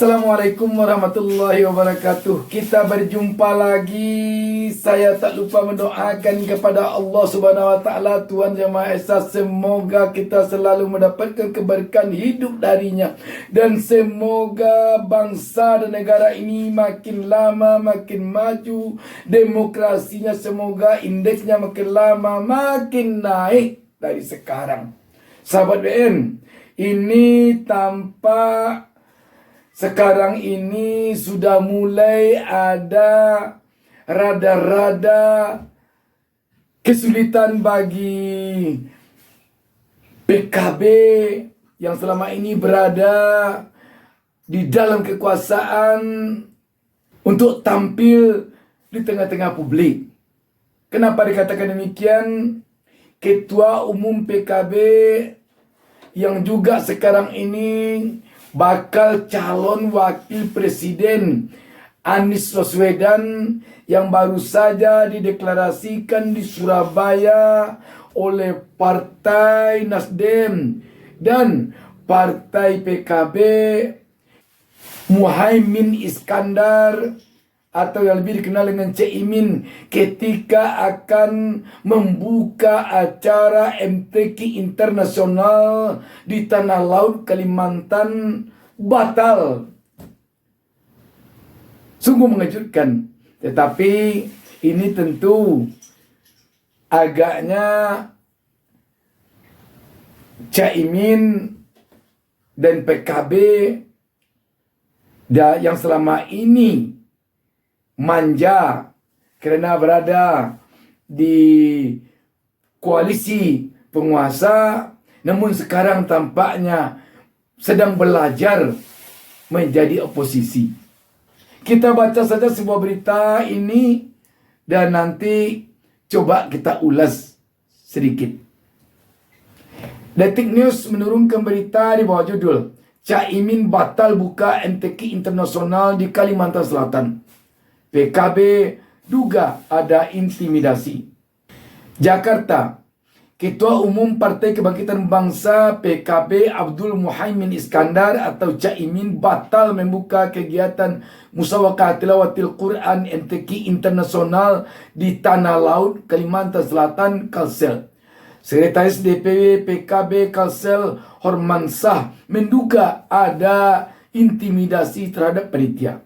Assalamualaikum warahmatullahi wabarakatuh. Kita berjumpa lagi. Saya tak lupa mendoakan kepada Allah Subhanahu wa taala, Tuhan Yang Maha Esa, semoga kita selalu mendapatkan keberkahan hidup darinya, dan semoga bangsa dan negara ini makin lama makin maju, demokrasinya semoga indeksnya makin lama makin naik dari sekarang. Sahabat BN, ini tampak sekarang ini sudah mulai ada rada-rada kesulitan bagi PKB yang selama ini berada di dalam kekuasaan untuk tampil di tengah-tengah publik. Kenapa dikatakan demikian? Ketua Umum PKB yang juga sekarang ini bakal calon wakil presiden, Anies Baswedan, yang baru saja dideklarasikan di Surabaya oleh Partai Nasdem dan Partai PKB, Muhaimin Iskandar atau yang lebih dikenal dengan Caimin, ketika akan membuka acara MTQ internasional di Tanah Laut Kalimantan batal. Sungguh mengejutkan. Tetapi ini tentu agaknya Caimin dan PKB yang selama ini manja karena berada di koalisi penguasa, namun sekarang tampaknya sedang belajar menjadi oposisi. Kita baca saja sebuah berita ini dan nanti coba kita ulas sedikit. Detik News menurunkan berita di bawah judul Caimin batal buka MTQ internasional di Kalimantan Selatan. PKB duga ada intimidasi. Jakarta, Ketua Umum Partai Kebangkitan Bangsa PKB Abdul Muhaimin Iskandar atau Caimin batal membuka kegiatan Musyawarah Tilawatil Quran MTQ internasional di Tanah Laut Kalimantan Selatan Kalsel. Sekretaris DPW PKB Kalsel Hormansah menduga ada intimidasi terhadap panitia.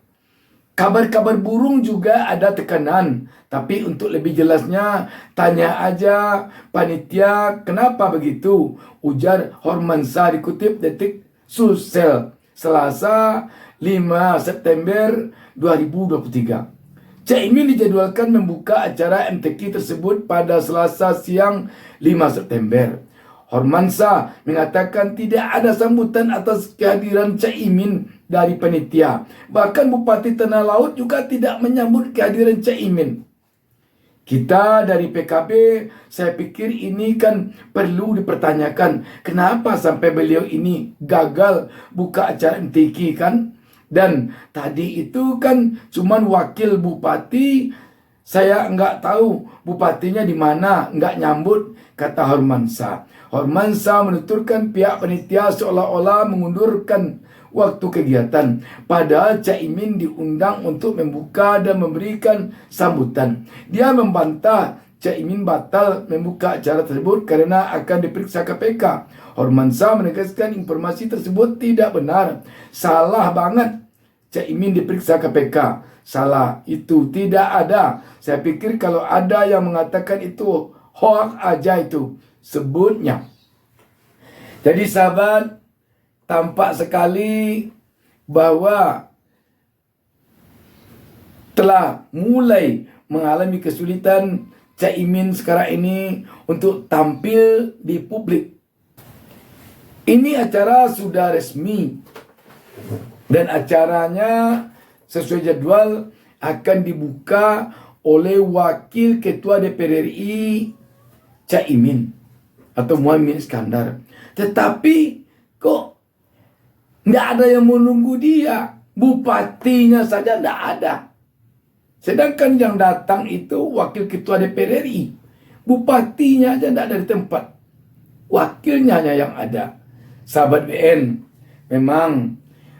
Kabar-kabar burung juga ada tekanan. Tapi untuk lebih jelasnya, tanya aja panitia kenapa begitu. Ujar Hormansah dikutip Detik Sulsel, Selasa 5 September 2023. Caimin dijadwalkan membuka acara MTQ tersebut pada Selasa siang 5 September. Hormansah mengatakan tidak ada sambutan atas kehadiran Caimin dari panitia. Bahkan Bupati Tanah Laut juga tidak menyambut kehadiran Caimin. Kita dari PKB, saya pikir ini kan perlu dipertanyakan. Kenapa sampai beliau ini gagal buka acara MTQ kan? Dan tadi itu kan cuman wakil bupati. Saya nggak tahu bupatinya di mana, nggak nyambut, kata Hormansah. Hormansah menuturkan pihak panitia seolah-olah mengundurkan waktu kegiatan, padahal Caimin diundang untuk membuka dan memberikan sambutan. Dia membantah Caimin batal membuka acara tersebut karena akan diperiksa KPK. Hormansah menegaskan informasi tersebut tidak benar. Salah banget Caimin diperiksa KPK. Salah, itu tidak ada. Saya pikir kalau ada yang mengatakan itu hoax aja itu sebutnya. Jadi sahabat, tampak sekali bahwa telah mulai mengalami kesulitan Caimin sekarang ini untuk tampil di publik. Ini acara sudah resmi dan acaranya sesuai jadwal akan dibuka oleh Wakil Ketua DPR RI Caimin atau Muhaimin Iskandar. Tetapi kok nggak ada yang menunggu dia. Bupatinya saja nggak ada. Sedangkan yang datang itu Wakil Ketua DPR RI. Bupatinya aja nggak ada di tempat. Wakilnya hanya yang ada. Sahabat BN, memang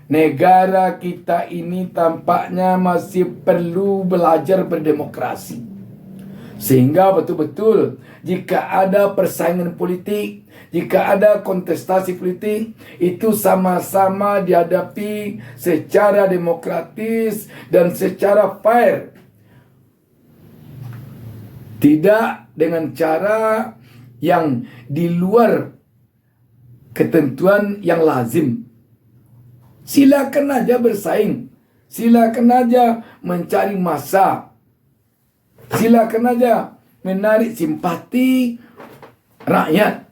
negara kita ini tampaknya masih perlu belajar berdemokrasi. Sehingga betul-betul jika ada persaingan politik, jika ada kontestasi politik, itu sama-sama dihadapi secara demokratis dan secara fair. Tidak dengan cara yang di luar ketentuan yang lazim. Silakan aja bersaing, silakan aja mencari massa, silakan aja menarik simpati rakyat,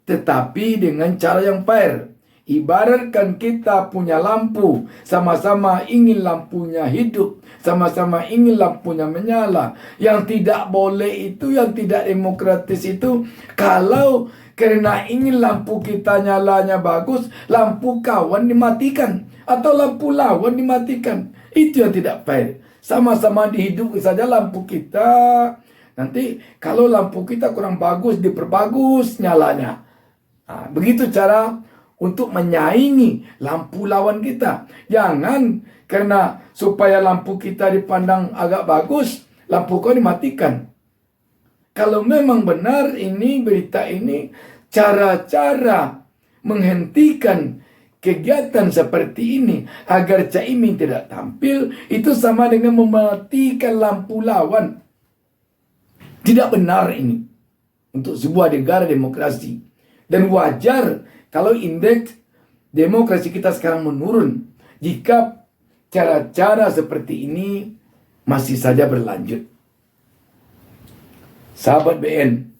tetapi dengan cara yang fair. Ibaratkan kita punya lampu, sama-sama ingin lampunya hidup, sama-sama ingin lampunya menyala. Yang tidak boleh itu, yang tidak demokratis itu, kalau karena ingin lampu kita nyalanya bagus, lampu kawan dimatikan, atau lampu lawan dimatikan. Itu yang tidak fair. Sama-sama dihidupkan saja lampu kita. Nanti kalau lampu kita kurang bagus, diperbagus nyalanya. Nah, begitu cara untuk menyaingi lampu lawan kita. Jangan karena supaya lampu kita dipandang agak bagus, lampu kau dimatikan. Kalau memang benar ini berita ini, cara-cara menghentikan kegiatan seperti ini agar Caimin tidak tampil, itu sama dengan mematikan lampu lawan. Tidak benar ini untuk sebuah negara demokrasi. Dan wajar kalau indeks demokrasi kita sekarang menurun jika cara-cara seperti ini masih saja berlanjut. Sahabat BN,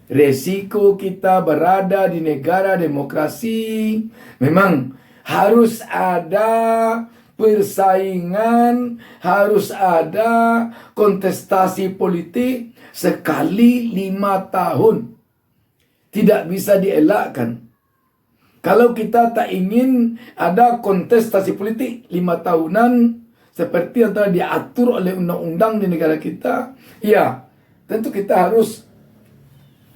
resiko kita berada di negara demokrasi memang harus ada persaingan, harus ada kontestasi politik sekali 5 tahun. Tidak bisa dielakkan. Kalau kita tak ingin ada kontestasi politik 5 tahunan seperti yang telah diatur oleh undang-undang di negara kita, ya tentu kita harus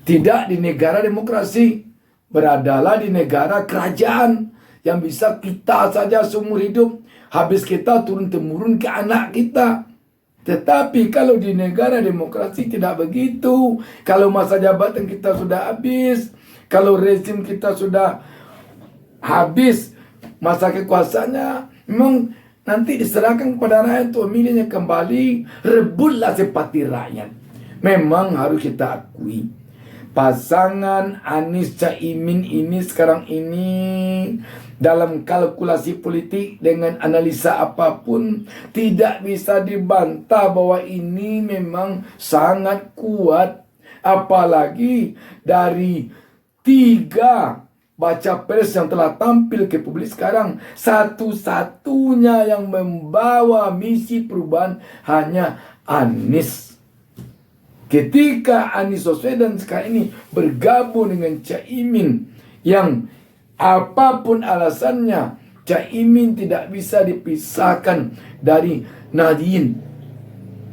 tidak di negara demokrasi, beradalah di negara kerajaan yang bisa kita saja seumur hidup, habis kita turun-temurun ke anak kita. Tetapi kalau di negara demokrasi tidak begitu. Kalau masa jabatan kita sudah habis, kalau rezim kita sudah habis masa kekuasaannya, memang nanti diserahkan kepada rakyat untuk memilihnya kembali. Rebutlah simpati rakyat. Memang harus kita akui, pasangan Anies Caimin ini sekarang ini dalam kalkulasi politik dengan analisa apapun tidak bisa dibantah bahwa ini memang sangat kuat. Apalagi dari 3 baca pres yang telah tampil ke publik sekarang, satu-satunya yang membawa misi perubahan hanya Anies. Ketika Anies Baswedan sekarang ini bergabung dengan Caimin, yang apapun alasannya, Caimin tidak bisa dipisahkan dari Nahdien.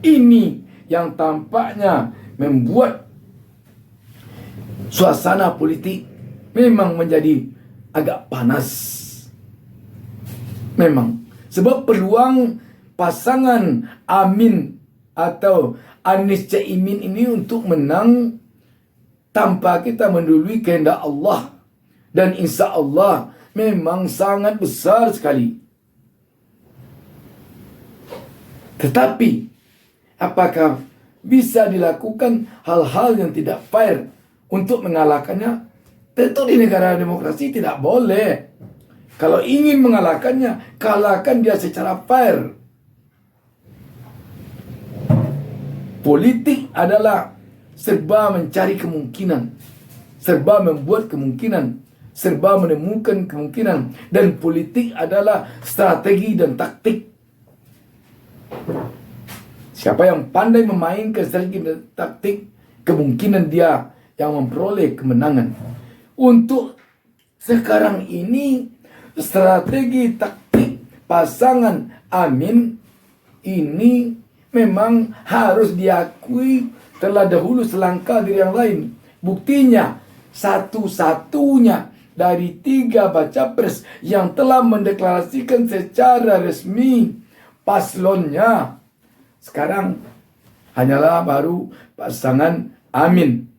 Ini yang tampaknya membuat suasana politik memang menjadi agak panas. Memang. Sebab peluang pasangan Amin atau Anies Caimin ini untuk menang tanpa kita mendului kehendak Allah. Dan insya Allah memang sangat besar sekali. Tetapi apakah bisa dilakukan hal-hal yang tidak fair untuk mengalahkannya? Tentu di negara demokrasi tidak boleh. Kalau ingin mengalahkannya, kalahkan dia secara fair. Politik adalah serba mencari kemungkinan, serba membuat kemungkinan, serba menemukan kemungkinan. Dan politik adalah strategi dan taktik. Siapa yang pandai memainkan strategi dan taktik, kemungkinan dia yang memperoleh kemenangan. Untuk sekarang ini, strategi taktik pasangan Amin ini memang harus diakui telah dahulu selangkah dari yang lain. Buktinya, satu-satunya dari 3 baca pres yang telah mendeklarasikan secara resmi paslonnya. Sekarang hanyalah baru pasangan Amin,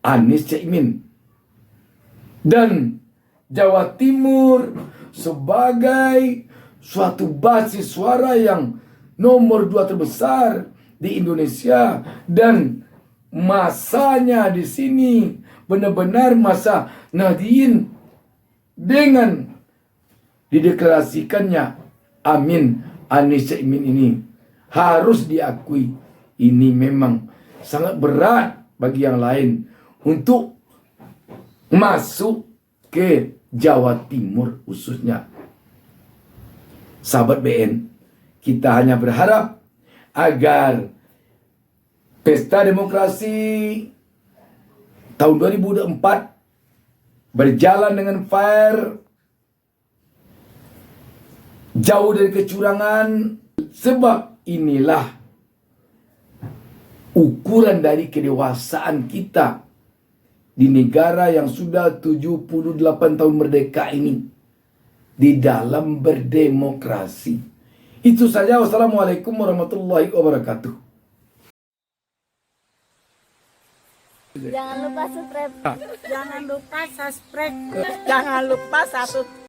Anies Caimin. Dan Jawa Timur sebagai suatu basis suara yang nomor 2 terbesar di Indonesia, dan masanya di sini benar-benar masa Nahdien dengan dideklarasikannya Amin Anies Caimin ini harus diakui ini memang sangat berat bagi yang lain untuk masuk ke Jawa Timur khususnya. Sahabat BN, kita hanya berharap agar pesta demokrasi tahun 2024 berjalan dengan fair, jauh dari kecurangan, sebab inilah ukuran dari kedewasaan kita di negara yang sudah 78 tahun merdeka ini di dalam berdemokrasi. Itu saja. Wassalamualaikum warahmatullahi wabarakatuh. Jangan lupa subscribe. Jangan lupa subscribe. Jangan lupa